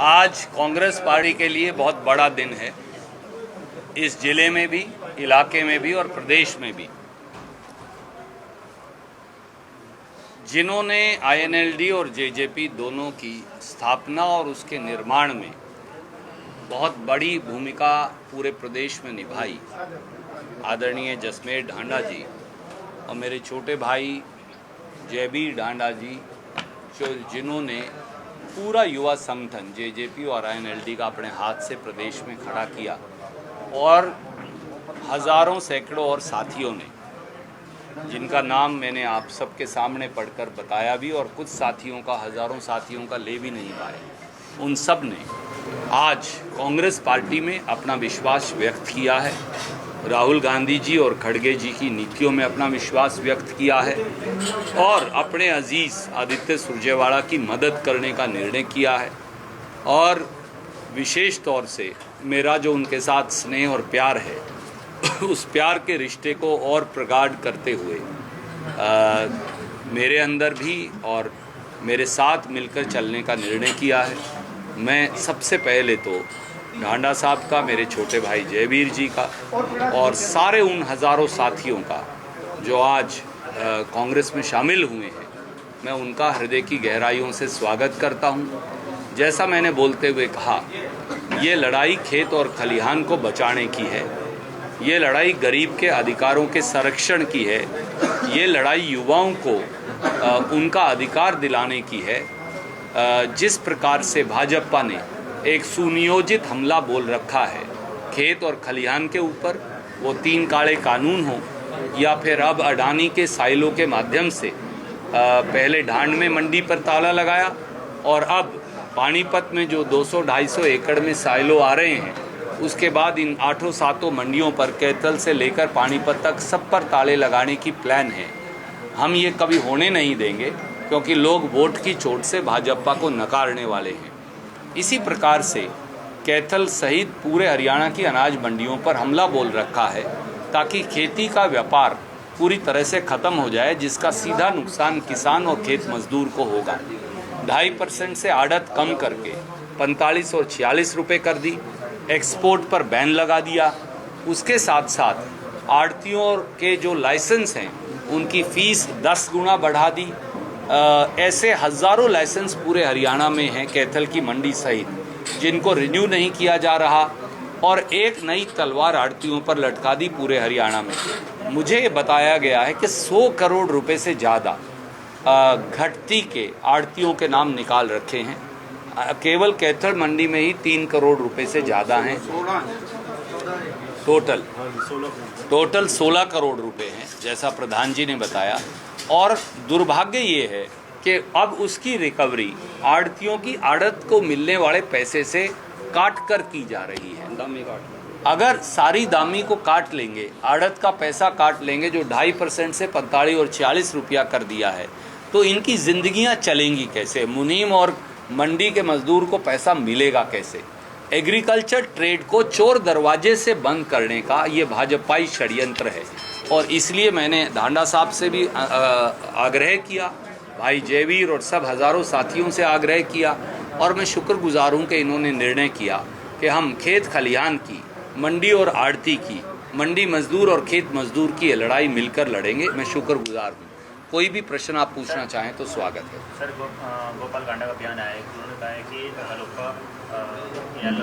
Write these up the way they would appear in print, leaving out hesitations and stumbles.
आज कांग्रेस पार्टी के लिए बहुत बड़ा दिन है, इस जिले में भी, इलाके में भी और प्रदेश में भी। जिन्होंने आईएनएलडी और जेजेपी दोनों की स्थापना और उसके निर्माण में बहुत बड़ी भूमिका पूरे प्रदेश में निभाई, आदरणीय जसमेर ढांडा जी और मेरे छोटे भाई जयवीर ढांडा जी, जिन्होंने पूरा युवा संगठन जेजेपी और आईएनएलडी का अपने हाथ से प्रदेश में खड़ा किया, और हज़ारों सैकड़ों और साथियों ने, जिनका नाम मैंने आप सबके सामने पढ़कर बताया भी और कुछ साथियों का, हज़ारों साथियों का ले भी नहीं पाए, उन सब ने आज कांग्रेस पार्टी में अपना विश्वास व्यक्त किया है। राहुल गांधी जी और खड़गे जी की नीतियों में अपना विश्वास व्यक्त किया है और अपने अजीज़ आदित्य सुरजेवाला की मदद करने का निर्णय किया है। और विशेष तौर से मेरा जो उनके साथ स्नेह और प्यार है, उस प्यार के रिश्ते को और प्रगाढ़ करते हुए मेरे अंदर भी और मेरे साथ मिलकर चलने का निर्णय किया है। मैं सबसे पहले तो ढांडा साहब का, मेरे छोटे भाई जयवीर जी का और सारे उन हज़ारों साथियों का जो आज कांग्रेस में शामिल हुए हैं, मैं उनका हृदय की गहराइयों से स्वागत करता हूं। जैसा मैंने बोलते हुए कहा, ये लड़ाई खेत और खलिहान को बचाने की है, ये लड़ाई गरीब के अधिकारों के संरक्षण की है, ये लड़ाई युवाओं को उनका अधिकार दिलाने की है। जिस प्रकार से भाजपा ने एक सुनियोजित हमला बोल रखा है खेत और खलिहान के ऊपर, वो 3 काले कानून हो या फिर अब अडानी के साइलों के माध्यम से पहले ढांड में मंडी पर ताला लगाया और अब पानीपत में जो 200-250 एकड़ में साइलो आ रहे हैं, उसके बाद इन 8-7 मंडियों पर कैथल से लेकर पानीपत तक सब पर ताले लगाने की प्लान है। हम ये कभी होने नहीं देंगे, क्योंकि लोग वोट की चोट से भाजपा को नकारने वाले हैं। इसी प्रकार से कैथल सहित पूरे हरियाणा की अनाज मंडियों पर हमला बोल रखा है, ताकि खेती का व्यापार पूरी तरह से ख़त्म हो जाए, जिसका सीधा नुकसान किसान और खेत मजदूर को होगा। 2.5% से आड़त कम करके 45 और 46 रुपये कर दी, एक्सपोर्ट पर बैन लगा दिया। उसके साथ साथ आड़तियों के जो लाइसेंस हैं, उनकी फ़ीस 10 गुना बढ़ा दी। ऐसे हज़ारों लाइसेंस पूरे हरियाणा में हैं, कैथल की मंडी सहित, जिनको रिन्यू नहीं किया जा रहा, और एक नई तलवार आड़तियों पर लटका दी पूरे हरियाणा में। मुझे ये बताया गया है कि 100 करोड़ रुपए से ज़्यादा घटती के आड़तियों के नाम निकाल रखे हैं। केवल कैथल मंडी में ही 3 करोड़ रुपए से ज़्यादा हैं। टोटल 16 करोड़ रुपए हैं, जैसा प्रधान जी ने बताया। और दुर्भाग्य ये है कि अब उसकी रिकवरी आड़तियों की आड़त को मिलने वाले पैसे से काट कर की जा रही है। अगर सारी दामी को काट लेंगे, आड़त का पैसा काट लेंगे, जो 2.5% से 45 और 46 रुपया कर दिया है, तो इनकी जिंदगियां चलेंगी कैसे? मुनीम और मंडी के मजदूर को पैसा मिलेगा कैसे? एग्रीकल्चर ट्रेड को चोर दरवाजे से बंद करने का ये भाजपाई षड्यंत्र है। और इसलिए मैंने ढांडा साहब से भी आग्रह किया, भाई जयवीर और सब हज़ारों साथियों से आग्रह किया, और मैं शुक्रगुजार हूँ कि इन्होंने निर्णय किया कि हम खेत खलिहान की, मंडी और आड़ती की, मंडी मजदूर और खेत मजदूर की लड़ाई मिलकर लड़ेंगे। मैं शुक्रगुजार हूँ। कोई भी प्रश्न आप पूछना चाहें तो स्वागत है। सर, गोपाल कांडा का बयान आया है, उन्होंने कहा है कि हलोपा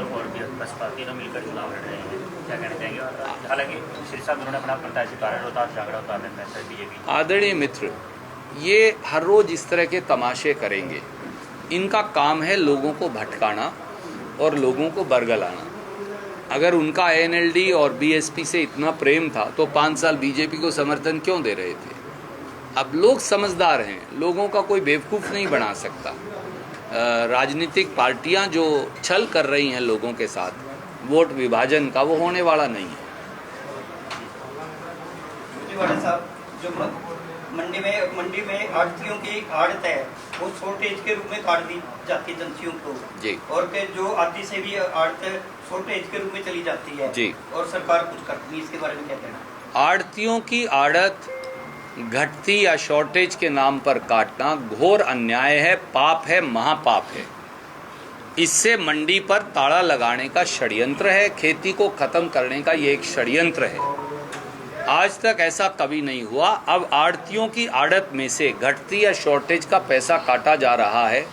और बसपा तीनों मिलकर चुनाव लड़ रहे हैं, क्या कहना चाहेंगे? हालांकि श्री साहब उन्होंने अपना प्रत्याशी कारण झगड़ा उतारने का फैसला बीजेपी। आदरणीय मित्र, ये हर रोज इस तरह के तमाशे करेंगे। इनका काम है लोगों को भटकाना और लोगों को बरगलाना। अगर उनका आईएनएलडी और बीएसपी से इतना प्रेम था तो 5 साल बीजेपी को समर्थन क्यों दे रहे थे? अब लोग समझदार हैं, लोगों का कोई बेवकूफ़ नहीं बना सकता। राजनीतिक पार्टियां जो छल कर रही हैं लोगों के साथ, वोट विभाजन का, वो होने वाला नहीं है। जो मंडी में आड़तियों की आड़त है, वो शॉर्टेज के रूप में काट दी जाती एजेंसियों को जी, और के जो आदि से भी आड़त शॉर्टेज के रूप में चली जाती है जी, और सरकार कुछ करती है। इसके बारे में क्या कहना? आड़तियों की आड़त घटती या शॉर्टेज के नाम पर काटना घोर अन्याय है, पाप है, महापाप है। इससे मंडी पर ताला लगाने का षड्यंत्र है, खेती को खत्म करने का ये एक षड्यंत्र है। आज तक ऐसा कभी नहीं हुआ। अब आड़तियों की आड़त में से घटती या शॉर्टेज का पैसा काटा जा रहा है।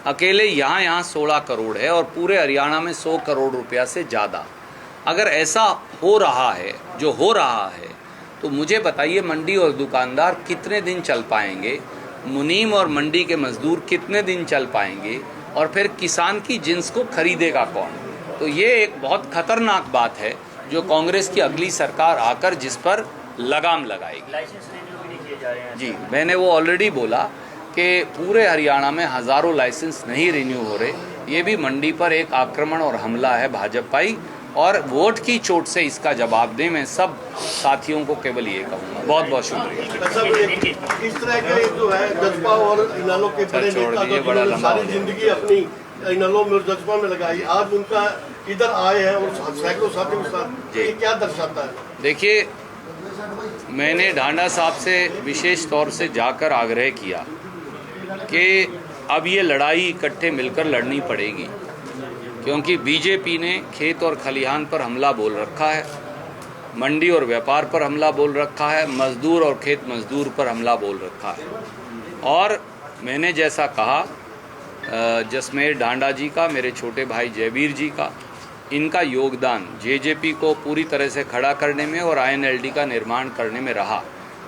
अकेले यहाँ 16 करोड़ है और पूरे हरियाणा में 100 करोड़ रुपया से ज़्यादा। अगर ऐसा हो रहा है, जो हो रहा है, तो मुझे बताइए मंडी और दुकानदार कितने दिन चल पाएंगे, मुनीम और मंडी के मजदूर कितने दिन चल पाएंगे, और फिर किसान की जिन्स को खरीदेगा कौन? तो ये एक बहुत खतरनाक बात है जो कांग्रेस की अगली सरकार आकर जिस पर लगाम लगाएगी। लाइसेंस रिन्यू भी नहीं किए जा रहे हैं। जी, मैंने वो ऑलरेडी बोला कि पूरे हरियाणा में हज़ारों लाइसेंस नहीं रिन्यू हो रहे। ये भी मंडी पर एक आक्रमण और हमला है भाजपाई, और वोट की चोट से इसका जवाब दें। मैं सब साथियों को केवल ये कहूँगा। बहुत बहुत शुक्रिया। इस तरह के जो है जज्बा और इनालों के बड़े नेता जो जिन्होंने सारी जिंदगी अपनी इनालों में और जज्बा में लगाई, आज उनका इधर आए हैं और सैकड़ों साथियों के साथ, ये क्या दर्शाता है? देखिए, मैंने ढांडा साहब से विशेष तौर से जाकर आग्रह किया कि अब ये लड़ाई इकट्ठे मिलकर लड़नी पड़ेगी, क्योंकि बीजेपी ने खेत और खलिहान पर हमला बोल रखा है, मंडी और व्यापार पर हमला बोल रखा है, मजदूर और खेत मजदूर पर हमला बोल रखा है। और मैंने जैसा कहा, जसमेर ढांडा जी का, मेरे छोटे भाई जयवीर जी का, इनका योगदान जेजेपी को पूरी तरह से खड़ा करने में और आईएनएलडी का निर्माण करने में रहा।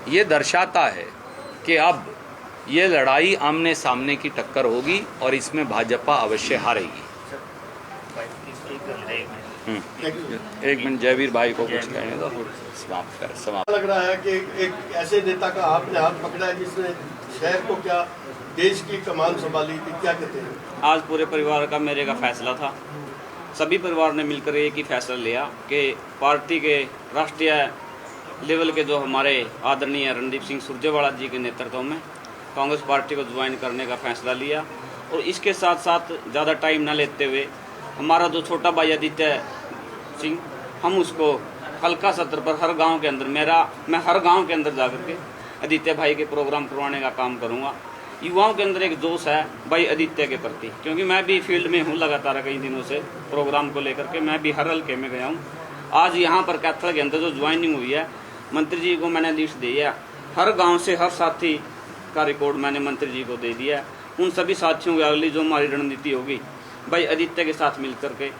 ये दर्शाता है कि अब ये लड़ाई आमने सामने की टक्कर होगी और इसमें भाजपा अवश्य हारेगी। एक मिनट, जयवीर भाई को कुछ कहने दो, समाप्त कर। समाप्त लग रहा है कि एक ऐसे नेता का आपने हाथ पकड़ा है जिसने शहर को, क्या देश की कमान संभाली थी, क्या कहते हैं? आज पूरे परिवार का मेरे का फैसला था। सभी परिवार ने मिलकर एक ही फैसला लिया कि पार्टी के राष्ट्रीय लेवल के जो हमारे आदरणीय रणदीप सिंह सुरजेवाला जी के नेतृत्व में कांग्रेस पार्टी को ज्वाइन करने का फैसला लिया। और इसके साथ साथ ज़्यादा टाइम न लेते हुए हमारा जो छोटा भाई आदित्य सिंह, हम उसको हल्का सत्र पर हर गांव के अंदर मैं हर गांव के अंदर जाकर के आदित्य भाई के प्रोग्राम करवाने का काम करूंगा। युवाओं के अंदर एक जोश है भाई आदित्य के प्रति, क्योंकि मैं भी फील्ड में हूँ लगातार कई दिनों से प्रोग्राम को लेकर के। मैं भी हर हल्के में गया हूँ। आज यहाँ पर कैथल के अंदर जो ज्वाइनिंग हुई है, मंत्री जी को मैंने लिस्ट दी है। हर गाँव से हर साथी का रिकॉर्ड मैंने मंत्री जी को दे दिया है। उन सभी साथियों की अगली जो हमारी रणनीति होगी, भाई आदित्य के साथ मिल करके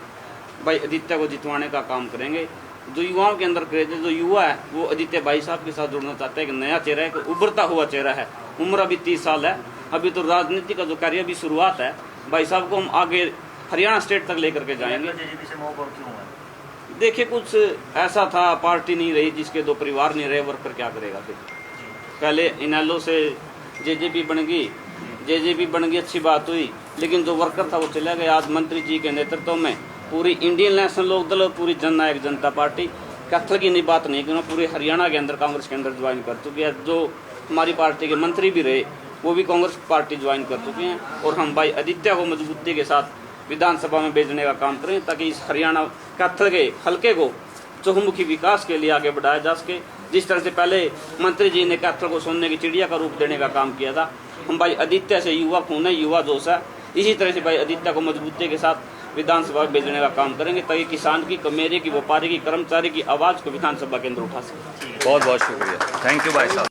भाई आदित्य को जितवाने का काम करेंगे। जो युवाओं के अंदर क्रेज है, जो युवा है वो आदित्य भाई साहब के साथ जुड़ना चाहते हैं। कि नया चेहरा है, उभरता हुआ चेहरा है। उम्र अभी 30 साल है, अभी तो राजनीति का जो कार्य भी शुरुआत है। भाई साहब को हम आगे हरियाणा स्टेट तक लेकर के जाएंगे। देखिए, कुछ ऐसा था, पार्टी नहीं रही, जिसके दो परिवार नहीं रहे, वर्कर क्या करेगा फिर? पहले इनेलो से जेजेपी बन गई, अच्छी बात हुई, लेकिन जो वर्कर था वो चला गया। आज मंत्री जी के नेतृत्व में पूरी इंडियन नेशनल लोक दल और पूरी जननायक जनता पार्टी, कैथल की नहीं बात नहीं क्यों, पूरे हरियाणा के अंदर कांग्रेस के अंदर ज्वाइन कर चुकी है। जो हमारी पार्टी के मंत्री भी रहे वो भी कांग्रेस पार्टी ज्वाइन कर चुके हैं। और हम भाई आदित्य को मजबूती के साथ विधानसभा में भेजने का काम करें, ताकि इस हरियाणा कैथल के हल्के को चहुमुखी विकास के लिए आगे बढ़ाया जा सके। जिस तरह से पहले मंत्री जी ने कैथल को सोने की चिड़िया का रूप देने का काम किया था, हम भाई आदित्य से युवा खून है, युवा जोश है, इसी तरह से भाई आदित्य को मजबूती के साथ विधानसभा में भेजने का काम करेंगे, ताकि किसान की, कमेरे की, व्यापारी की, कर्मचारी की आवाज़ को विधानसभा के अंदर उठा सके। बहुत बहुत शुक्रिया। थैंक यू भाई साहब।